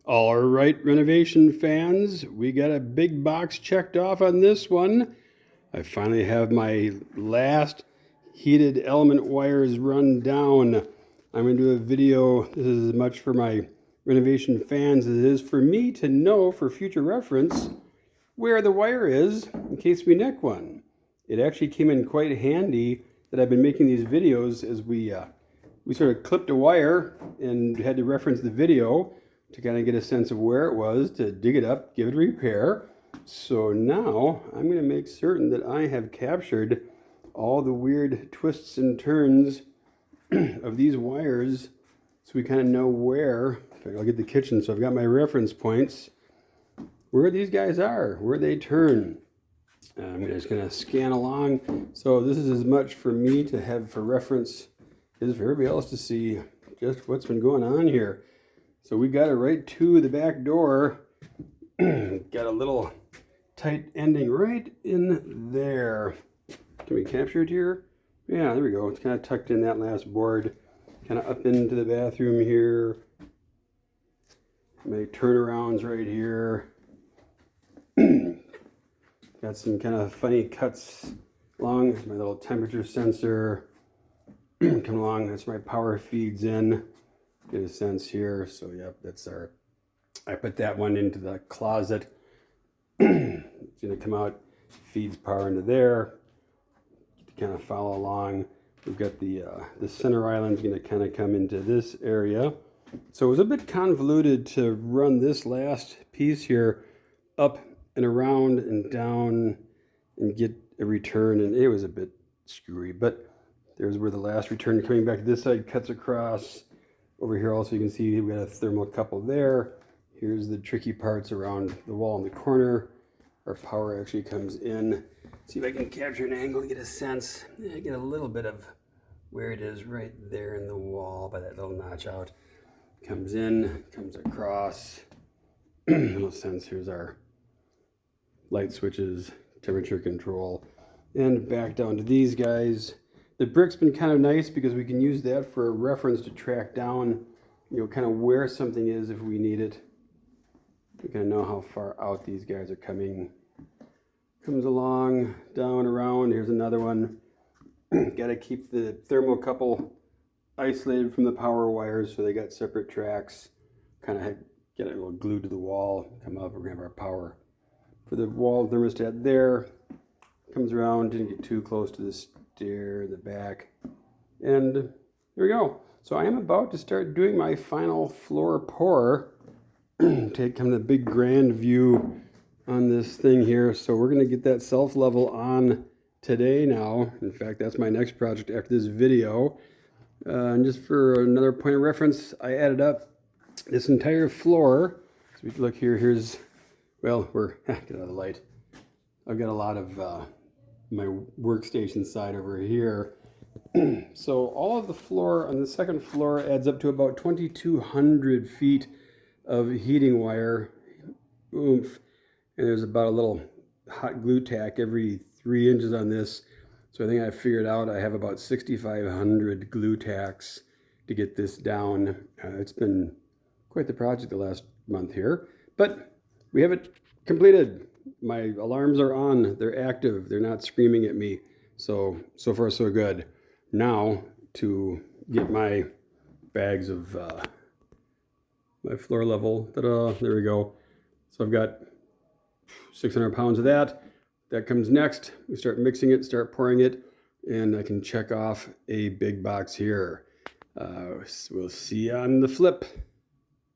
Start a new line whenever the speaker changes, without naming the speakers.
All right, renovation fans, we got a big box checked off on this one. I finally have my last heated element wires run down. I'm going to do a video. This is as much for my renovation fans as it is for me to know for future reference where the wire is in case we nick one. It actually came in quite handy that I've been making these videos as we sort of clipped a wire and had to reference the video to kind of get a sense of where it was, to dig it up, give it a repair. So now I'm going to make certain that I have captured all the weird twists and turns of these wires so we kind of know where. In fact, I'll get the kitchen, so I've got my reference points, where these guys are, where they turn. I'm just going to scan along. So this is as much for me to have for reference as for everybody else to see just what's been going on here. So we got it right to the back door. Got a little tight ending right in there. Can we capture it here? Yeah, there we go. It's kind of tucked in that last board. Kind of up into the bathroom here. My turnarounds right here. Got some kind of funny cuts along. My little temperature sensor. Come along, that's my power feeds in. Get a sense here. So yep, that's our, I put that one into the closet. It's gonna come out, feeds power into there. To kind of follow along. We've got the center island's gonna kind of come into this area. So it was a bit convoluted to run this last piece here up and around and down and get a return, and it was a bit screwy, but there's where the last return coming back to this side cuts across. Over here also you can see we got a thermocouple there. Here's the tricky parts around the wall in the corner. Our power actually comes in. See if I can capture an angle to get a sense. Yeah, get a little bit of where it is right there in the wall by that little notch out. Comes in, comes across. Little sense, here's our light switches, temperature control, and back down to these guys. The brick's been kind of nice because we can use that for a reference to track down, kind of where something is if we need it. We kind of know how far out these guys are coming. Comes along, down, around. Here's another one. Got to keep the thermocouple isolated from the power wires so they got separate tracks. Kind of get it a little glued to the wall. Come up, we're going to have our power for the wall thermostat there. Comes around, didn't get too close to this stair in the back, and there we go. So I am about to start doing my final floor pour. Take kind of the big grand view on this thing here. So we're going to get that self level on today now. In fact, that's my next project after this video. And just for another point of reference, I added up this entire floor. So we can look here. Here's, well, get out of the light. I've got a lot of my workstation side over here. So all of the floor on the second floor adds up to about 2,200 feet of heating wire. Oomph. And there's about a little hot glue tack every 3 inches on this. So I think I figured out I have about 6,500 glue tacks to get this down. It's been quite the project the last month here, but we have it completed. My alarms are on, they're active, they're not screaming at me. So far so good. Now to get my bags of my floor level. Ta-da, there we go. So I've got 600 pounds of that. That comes next. We start mixing it, start pouring it, and I can check off a big box here. We'll see you on the flip.